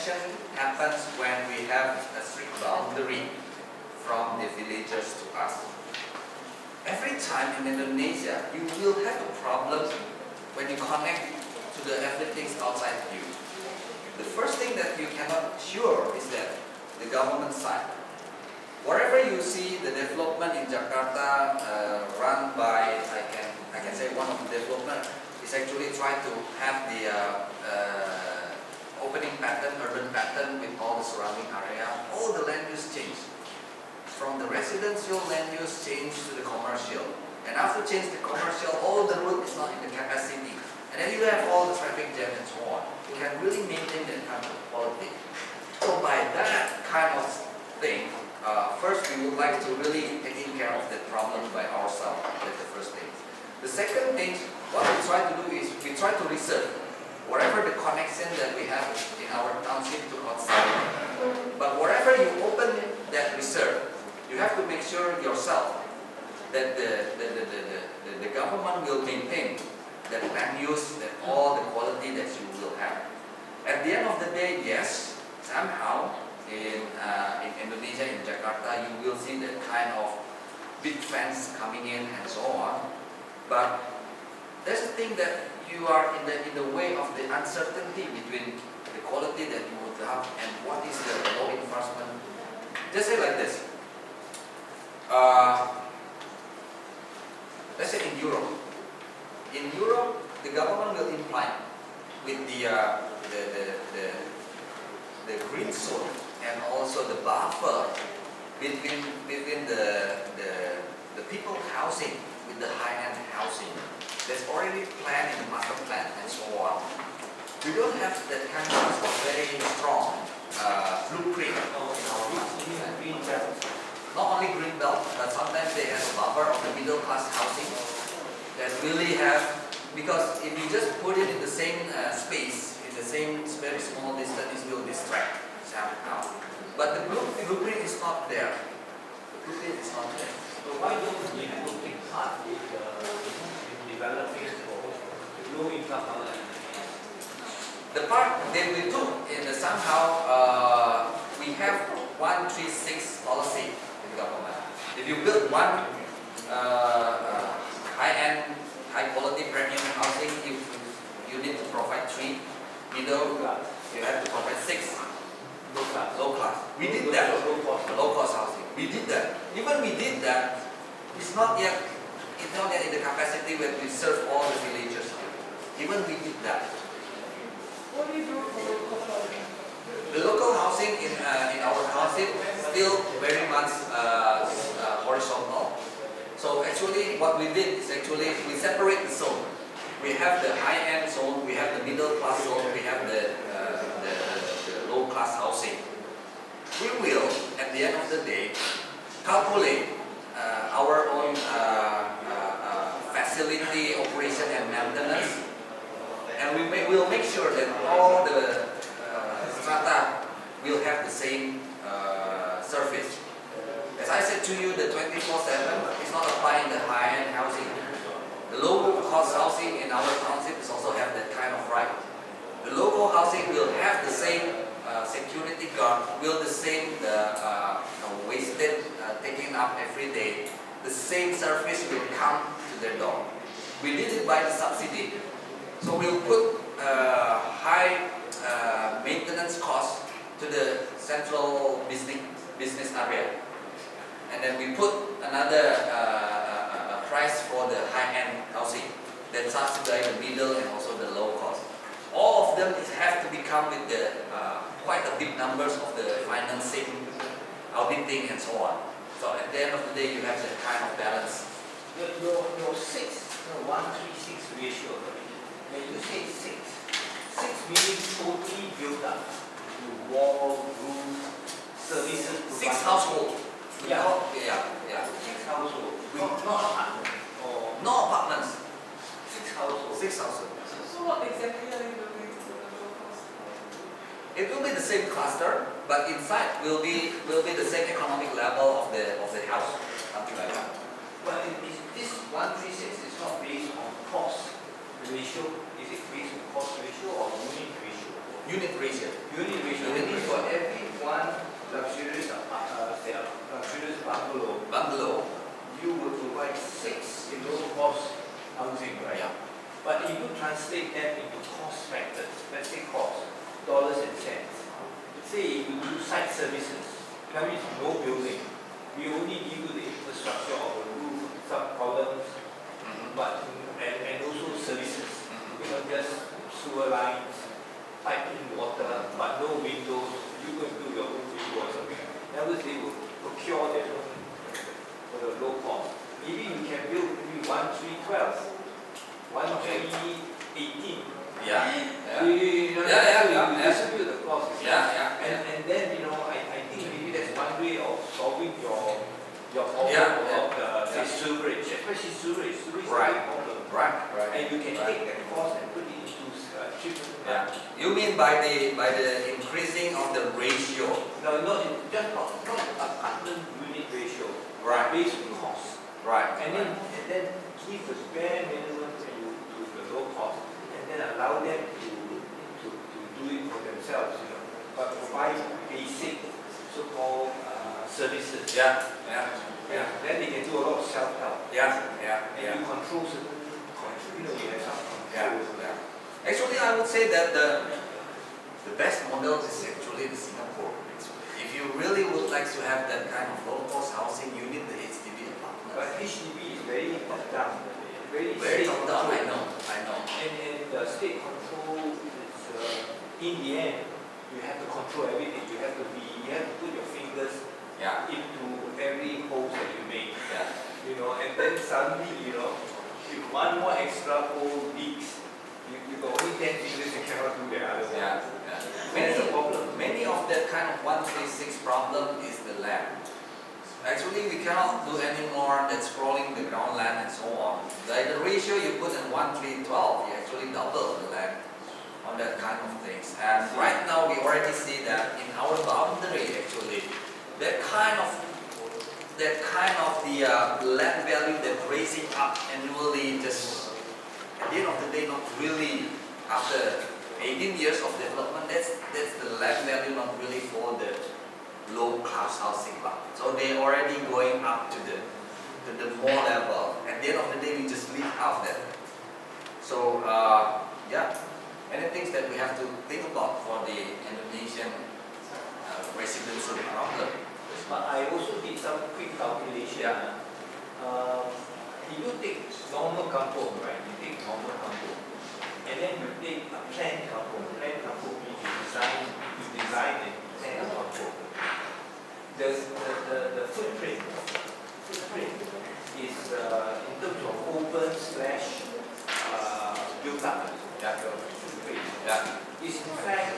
connection happens when we have a strict boundary from the villagers to us. Every time in Indonesia, you will have a problem when you connect to the everything outside you. The first thing that you cannot sure is that the government side. Wherever you see the development in Jakarta run by, I can say one of the development is actually try to have the opening pattern, urban pattern with all the surrounding area. All the land use change. From the residential land use change to the commercial. And after change the commercial, all the road is not in the capacity. And then you have all the traffic jam and so on. You can really maintain that kind of quality. So by that kind of thing, first we would like to really taking care of that problem by ourselves. That's the first thing. The second thing, what we try to do is we try to reserve whatever the connection that we have in our township to outside. But wherever you open that reserve, you have to make sure yourself that the government will maintain that land use, that all the quality that you will have. At the end of the day, yes, somehow in Indonesia, in Jakarta, you will see that kind of big fence coming in and so on. But there's a thing that you are in the way of the uncertainty between the quality that you would have and what is the law enforcement. Just say like this. Let's say in Europe. In Europe, the government will imply with the green zone and also the buffer between the people housing with the high-end housing. That's already planned in the master plan and so on. We don't have that kind of very strong blueprint in our green belt. Not only green belt, but sometimes they have a buffer of the middle class housing that really have, because if you just put it in the same space, in the same very small distance, it will distract somehow. But the blueprint is not there. The blueprint is not there. So why don't we take part in developing for low income housing? The part that we do in the somehow we have 136 policy in government. If you build one high-end, high-quality premium housing, you need to provide 3. Middle class, you have to provide 6. Low class. We did that. Low cost housing. We did that. Even we did that, it's not yet in the capacity when we serve all the villagers. Even we did that. What do you do for local housing? The local housing in our township still very much horizontal. So actually what we did is actually we separate the zone. We have the high-end zone, we have the middle class zone, we have the low class housing. We will, at the end of the day, calculate our own facility operation and maintenance, and we will make sure that all the strata will have the same service. As I said to you, the 24/7 is not applying the high-end housing. The low-cost housing in our township is also have that kind of right. The local housing will have the same security guard, will the same wasted taking up every day. The same service will come to their door. We did it by the subsidy. So we'll put high maintenance cost to the central business area. And then we put another price for the high-end housing that subsidize the middle and also the low cost. All of them have to become with the quite a big numbers of the financing, auditing and so on. So at the end of the day, you have that kind of balance. Your 1:3:6 ratio, when you say 6 meaning totally built up to wall, roof, services. 6 households. Yeah. Yeah. 6 households. Not apartments. Or no apartments. 6 households. 6 households. So what exactly are you doing to the low cost? It will be the same cluster, but inside will be the same economic level of the house, something like that. But this 1:3:6 is not based on cost ratio. Is it based on cost ratio or unit ratio? Unit ratio. Unit ratio. That means for every one luxurious bungalow, you will provide 6 low-cost housing, right? Yeah. But if you translate that into cost factors, let's say cost, dollars and cents. Say you do site services, that means no building. We only give you the infrastructure of the roof, some columns, but and also services. You know, just sewer lines, piping water, but no windows. You can do your own window or something. That was they will procure their own for the low cost. Maybe you can build maybe 1, 3, 12, 1, 3, 18. Yeah. You distribute the cost. Yeah. And then, you know, I think maybe that's one way of solving your problem of say sewerage, especially sewerage. Sewerage is a big problem. Right. And you can take that cost and put it into cheaper. Yeah. You mean by the increasing of the ratio? No, just not apartment unit ratio. Right. Based on cost. Right. And then give the bare minimum to the low cost, and then allow them to do it for themselves, you know. But provide basic so-called services. Yeah. Then they can do a lot of self-help. Yeah. And you control certain, you know, you have some control. Yeah. Actually, I would say that the best model is actually the Singapore. If you really would like to have that kind of low-cost housing, you need the HDB apartment. But HDB is very top-down, very top-down. I know. And the state control is in the end, you have to control everything. You have to put your fingers into every hole that you make. Yeah. You know, and then suddenly, you know, if one more extra hole leaks, you got only 10 fingers, you cannot do the other one. Yeah. That's a problem. Many of that kind of 136 problem is the land. Actually, we cannot do any more than scrolling the ground land and so on. Like the ratio you put in 1:3:12, you actually double the land on that kind of things. And right now, we already see that in our boundary, actually, that kind of the land value that raising up annually, just at the end of the day, not really after 18 years of development. That's the land value, not really for the low-class housing lot. So they already going up to the more level. At the end of the day, we just leave out that. So many things that we have to think about for the Indonesian residential problem. But I also did some quick calculation. Yeah. If you take normal kampung, right? You take normal kampung, and then you take a planned kampung. Planned kampung means you design and plan a kampung. The footprint is in terms of open / built up. Is in fact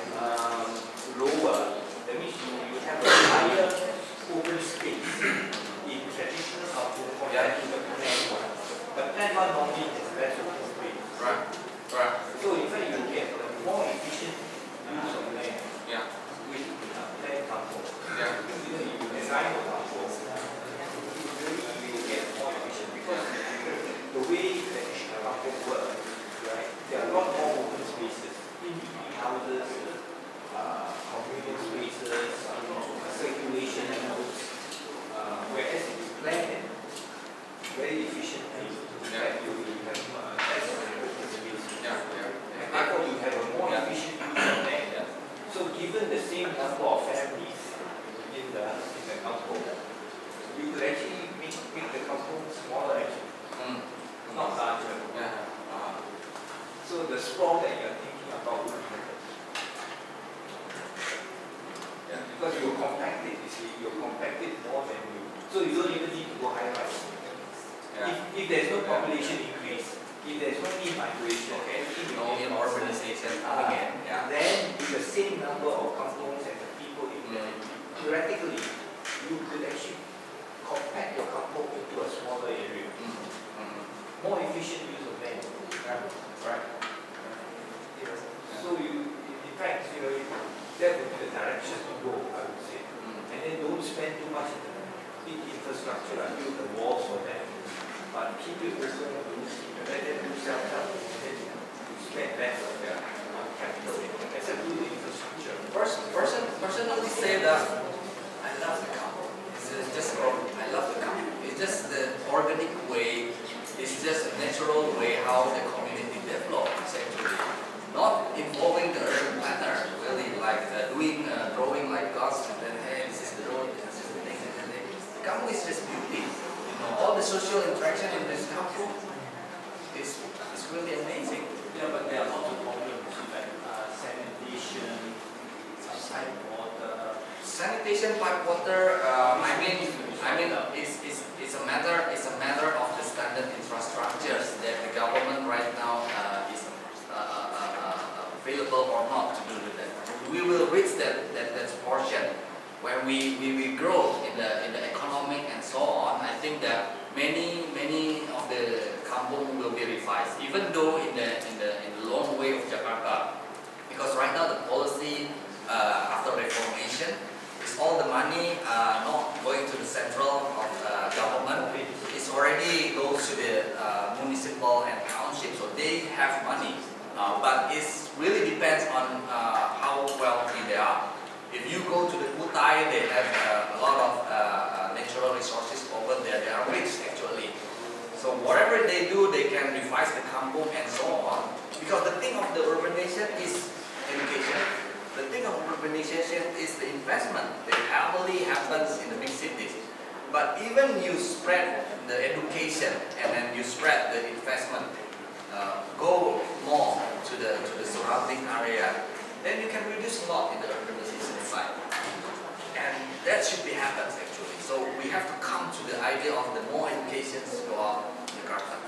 lower. That means you have a higher open space in traditional kampung compared to the planned one. The planned one normally has less open space. Right. So in fact you get a more efficient use of land. With planned kampung. You design your kampung, you will get more efficient because the way traditional kampung works, right? There are a lot more open spaces, in-between houses, communal spaces, circulation nodes. Whereas if you plan it very efficiently, you have less open space. And therefore you have a more efficient use of land. So given the same number of families in the kampung, you could actually make the kampung smaller actually, not larger. So the sprawl that you are thinking about would be better. Because you compact it, you see, you compact it more than you. So you don't even need to go high rise. If there's no population increase, if there's no immigration, No urbanization again. then with the same number of kampungs and the people in there, theoretically, you could actually compact your kampung into a smaller area. More efficient use of land. Right. So in fact, that would be the direction to go, I would say. And then don't spend too much in the big infrastructure and build the walls for them. But keep it open, let them do self-help, and then you spend less on capital, except do the infrastructure. I love the kampung. I love the kampung. It's just the organic way. It's just a natural way how the community develops actually. Not involving the urban planner, really like drawing like gods and then hey, this is the road, this is the thing, and then the kampung is just beauty. You know, all the social interaction in this kampung is really amazing. Yeah, but there are lots of problems like sanitation, pipe water. Sanitation, pipe water. I mean, it's a matter of the standard infrastructures that the government right now is available or not to do with that. We will reach that portion when we grow in the economic and so on. I think that many of the kampung will be revised, even though in the long way of Jakarta, because right now the policy after reformation is all the money not going to the central of government. It's already goes to the municipal and township, so they have money. But it really depends on how wealthy they are. If you go to the Kutai, they have a lot of natural resources over there. They are rich actually. So whatever they do, they can revise the kampung and so on. Because the thing of the urbanization is education. The thing of urbanization is the investment that heavily happens in the big cities. But even you spread the education and then you spread the investment, go more to the surrounding area, then you can reduce a lot in the urbanization side. And that should be happens actually. So we have to come to the idea of the more educations go out in Jakarta.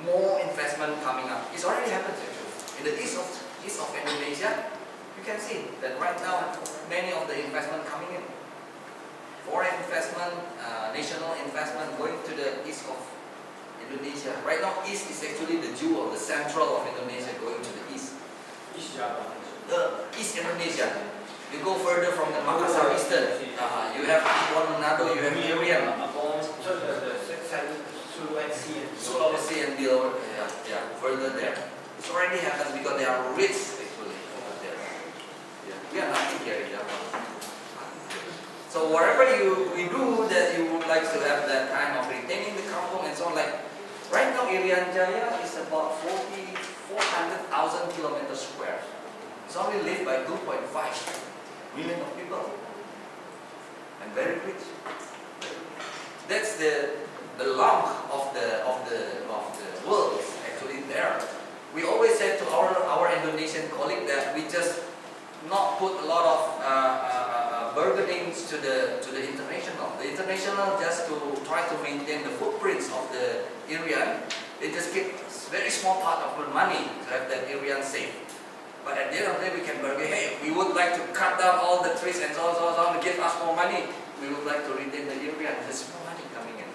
More investment coming up. It's already happened actually. In the east of Indonesia, you can see that right now many of the investment coming in. Foreign investment, national investment going to the east of Indonesia. Right now, east is actually the jewel, the central of Indonesia going to the east. East Java. East Indonesia. You go further from the Makassar Eastern. You have Manado, you have Irian. So the Sulawesi and below, yeah, further there. It's already happened because they are rich actually over there. Yeah. We are nothing here in Java. So whatever we do that you would like to have that kind of retaining the kampung and so on, like right now Irian Jaya is about 400,000 kilometers square. It's only lived by 2.5 million of people and very rich. That's the lump of the world is actually there. We always said to our Indonesian colleague that we just not put a lot of burdenings to the international. The international just to try to maintain the footprints of the Irian. They just keep very small part of the money to have that Irian safe. But at the end of the day, we can bargain. Hey, we would like to cut down all the trees and so on to give us more money. We would like to retain the Irian. There's more money coming in.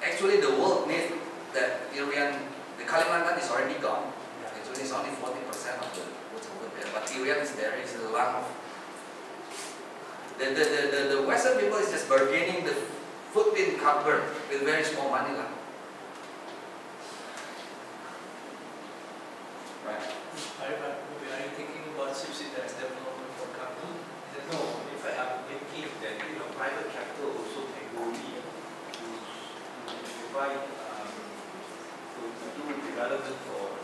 Actually, the world needs that Irian. The Kalimantan is already gone. Actually, it's only 40% of the what's over there. But Irian is there. It's the land of the Western people is just bargaining the footprint covered with very small money. Right. Are you thinking about subsidized development for Kampung? No, in fact, I'm thinking that private capital also can go in to provide to do development for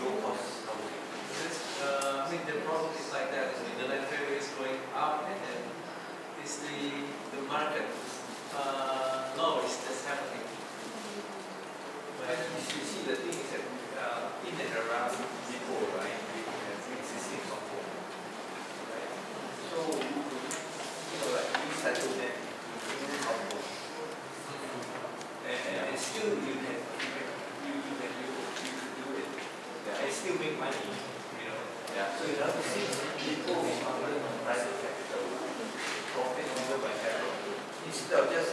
low cost housing. I mean, the problem is like that. The land value is going up, and then is the market low is just happening. But you see, the thing is that in and around Lippo, right, we have existing kampung, right? So like we settle them in new kampung, and still you can do it, and still make money, Yeah. So you have to see Lippo is operating on private capital, profit over by capital, instead of just